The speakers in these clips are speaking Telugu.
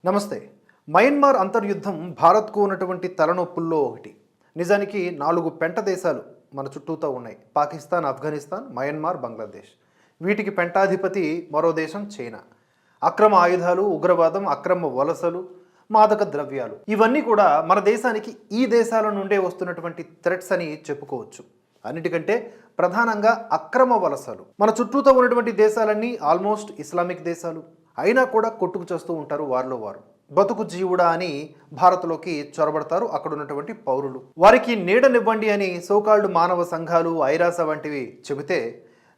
నమస్తే. మయన్మార్ అంతర్యుద్ధం భారత్కు ఉన్నటువంటి తలనొప్పుల్లో ఒకటి. నిజానికి 4 పెంట దేశాలు మన చుట్టూతో ఉన్నాయి. పాకిస్తాన్, ఆఫ్ఘనిస్తాన్, మయన్మార్, బంగ్లాదేశ్. వీటికి పెంటాధిపతి మరో దేశం చైనా. అక్రమ ఆయుధాలు, ఉగ్రవాదం, అక్రమ వలసలు, మాదక ద్రవ్యాలు ఇవన్నీ కూడా మన దేశానికి ఈ దేశాల నుండే వస్తున్నటువంటి థ్రెట్స్ అని చెప్పుకోవచ్చు. అన్నిటికంటే ప్రధానంగా అక్రమ వలసలు. మన చుట్టూతో ఉన్నటువంటి దేశాలన్నీ ఆల్మోస్ట్ ఇస్లామిక్ దేశాలు అయినా కూడా కొట్టుకు చేస్తూ ఉంటారు వారిలో వారు. బతుకు జీవుడా అని భారత్లోకి చొరబడతారు అక్కడ ఉన్నటువంటి పౌరులు. వారికి నీడనివ్వండి అని సోకాల్డ్ మానవ సంఘాలు, ఐరాస వంటివి చెబితే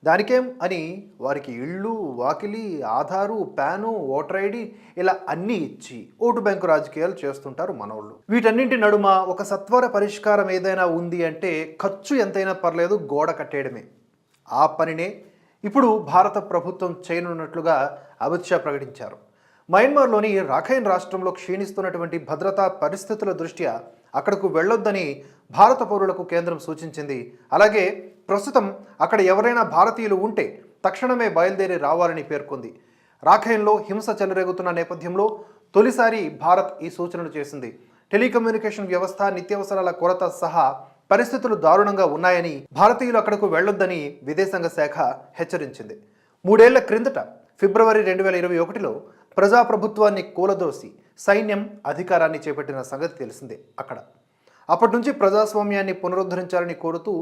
దానికేం అని వారికి ఇళ్ళు, వాకిలి, ఆధారు, ప్యాను, ఓటర్ ఐడి ఇలా అన్నీ ఇచ్చి ఓటు బ్యాంకు రాజకీయాలు చేస్తుంటారు మనోళ్ళు. వీటన్నింటి నడుమ ఒక సత్వర పరిష్కారం ఏదైనా ఉంది అంటే ఖర్చు ఎంతైనా పర్లేదు, గోడ కట్టేయడమే. ఆ పనినే ఇప్పుడు భారత ప్రభుత్వం చేయనున్నట్లుగా అమిత్ షా ప్రకటించారు. మయన్మార్లోని రాఖైన్ రాష్ట్రంలో క్షీణిస్తున్నటువంటి భద్రతా పరిస్థితుల దృష్ట్యా అక్కడకు వెళ్లొద్దని భారత పౌరులకు కేంద్రం సూచించింది. అలాగే ప్రస్తుతం అక్కడ ఎవరైనా భారతీయులు ఉంటే తక్షణమే బయలుదేరి రావాలని పేర్కొంది. రాఖైన్లో హింస చెలరేగుతున్న నేపథ్యంలో తొలిసారి భారత్ ఈ సూచనలు చేసింది. టెలికమ్యూనికేషన్ వ్యవస్థ, నిత్యావసరాల కొరత సహా పరిస్థితులు దారుణంగా ఉన్నాయని, భారతీయులు అక్కడకు వెళ్లొద్దని విదేశాంగ శాఖ హెచ్చరించింది. 3 ఏళ్ల క్రిందట ఫిబ్రవరి 2021లో ప్రజాప్రభుత్వాన్ని కూలదోసి సైన్యం అధికారాన్ని చేపట్టిన సంగతి తెలిసిందే. అప్పటి నుంచి ప్రజాస్వామ్యాన్ని పునరుద్ధరించాలని కోరుతూ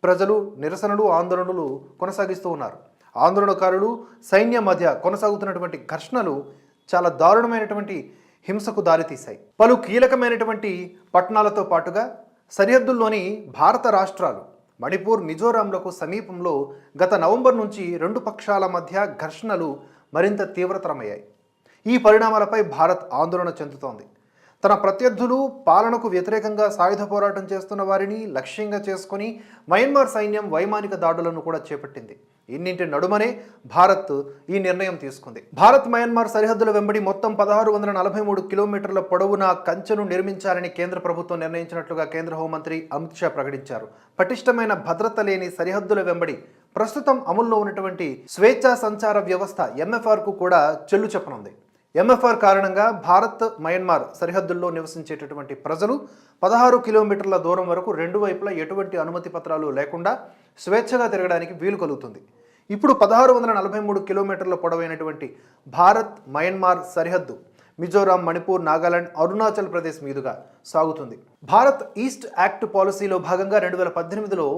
ప్రజలు నిరసనలు, ఆందోళనలు కొనసాగిస్తూ ఉన్నారు. ఆందోళనకారులు, సైన్యం మధ్య కొనసాగుతున్నటువంటి ఘర్షణలు చాలా దారుణమైనటువంటి హింసకు దారితీశాయి. పలు కీలకమైనటువంటి పట్టణాలతో పాటుగా సరిహద్దుల్లోని భారత రాష్ట్రాలు మణిపూర్, మిజోరాంలకు సమీపంలో గత నవంబర్ నుంచి 2 పక్షాల మధ్య ఘర్షణలు మరింత తీవ్రతరమయ్యాయి. ఈ పరిణామాలపై భారత్ ఆందోళన చెందుతోంది. తన ప్రత్యర్థులు, పాలనకు వ్యతిరేకంగా సాయుధ పోరాటం చేస్తున్న వారిని లక్ష్యంగా చేసుకుని మయన్మార్ సైన్యం వైమానిక దాడులను కూడా చేపట్టింది. ఇన్నింటి నడుమనే భారత్ ఈ నిర్ణయం తీసుకుంది. భారత్ మయన్మార్ సరిహద్దుల వెంబడి మొత్తం 1643 కిలోమీటర్ల పొడవున కంచెను నిర్మించాలని కేంద్ర ప్రభుత్వం నిర్ణయించినట్లుగా కేంద్ర హోంమంత్రి అమిత్ షా ప్రకటించారు. పటిష్టమైన భద్రత లేని సరిహద్దుల వెంబడి ప్రస్తుతం అమల్లో ఉన్నటువంటి స్వేచ్ఛా సంచార వ్యవస్థ ఎంఎఫ్ఆర్కు కూడా చెల్లు చెప్పనుంది. ఎంఎఫ్ఆర్ కారణంగా భారత్ మయన్మార్ సరిహద్దుల్లో నివసించేటటువంటి ప్రజలు 16 కిలోమీటర్ల దూరం వరకు 2 వైపులా ఎటువంటి అనుమతి పత్రాలు లేకుండా స్వేచ్ఛగా తిరగడానికి వీలు కలుగుతుంది. ఇప్పుడు 1643 కిలోమీటర్ల పొడవైనటువంటి భారత్ మయన్మార్ సరిహద్దు మిజోరాం, మణిపూర్, నాగాలాండ్, అరుణాచల్ ప్రదేశ్ మీదుగా సాగుతుంది. భారత్ ఈస్ట్ యాక్ట్ పాలసీలో భాగంగా 2018లో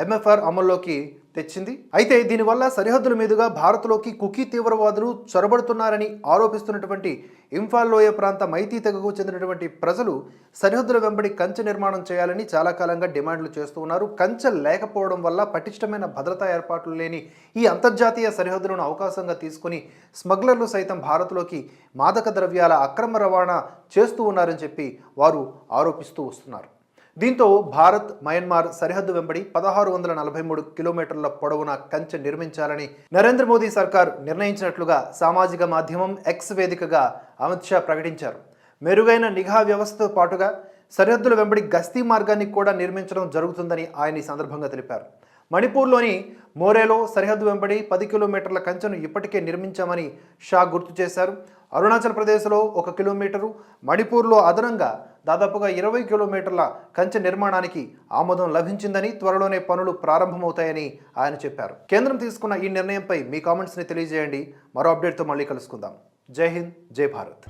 ఎంఎఫ్ఆర్ అమల్లోకి తెచ్చింది. అయితే దీనివల్ల సరిహద్దుల మీదుగా భారత్లోకి కుకీ తీవ్రవాదులు చొరబడుతున్నారని ఆరోపిస్తున్నటువంటి ఇంఫాల్ లోయ ప్రాంత మైతీ తెగకు చెందినటువంటి ప్రజలు సరిహద్దుల వెంబడి కంచె నిర్మాణం చేయాలని చాలా కాలంగా డిమాండ్లు చేస్తూ ఉన్నారు. కంచె లేకపోవడం వల్ల పటిష్టమైన భద్రతా ఏర్పాట్లు లేని ఈ అంతర్జాతీయ సరిహద్దులను అవకాశంగా తీసుకుని స్మగ్లర్లు సైతం భారత్లోకి మాదక ద్రవ్యాల అక్రమ రవాణా చేస్తూ ఉన్నారని చెప్పి వారు ఆరోపిస్తూ వస్తున్నారు. దీంతో భారత్ మయన్మార్ సరిహద్దు వెంబడి 1643 కిలోమీటర్ల పొడవున కంచె నిర్మించాలని నరేంద్ర మోదీ సర్కార్ నిర్ణయించినట్లుగా సామాజిక మాధ్యమం ఎక్స్ వేదికగా అమిత్ షా ప్రకటించారు. మెరుగైన నిఘా వ్యవస్థతో పాటుగా సరిహద్దుల వెంబడి గస్తీ మార్గాన్ని కూడా నిర్మించడం జరుగుతుందని ఆయన ఈ సందర్భంగా తెలిపారు. మణిపూర్లోని మోరేలో సరిహద్దు వెంబడి 10 కిలోమీటర్ల కంచెను ఇప్పటికే నిర్మించామని షా గుర్తు చేశారు. అరుణాచల్ ప్రదేశ్లో 1 కిలోమీటరు, మణిపూర్లో అదనంగా దాదాపుగా 20 కిలోమీటర్ల కంచె నిర్మాణానికి ఆమోదం లభించిందని, త్వరలోనే పనులు ప్రారంభమవుతాయని ఆయన చెప్పారు. కేంద్రం తీసుకున్న ఈ నిర్ణయంపై మీ కామెంట్స్ని తెలియజేయండి. మరో అప్డేట్తో మళ్ళీ కలుసుకుందాం. జై హింద్, జై భారత్.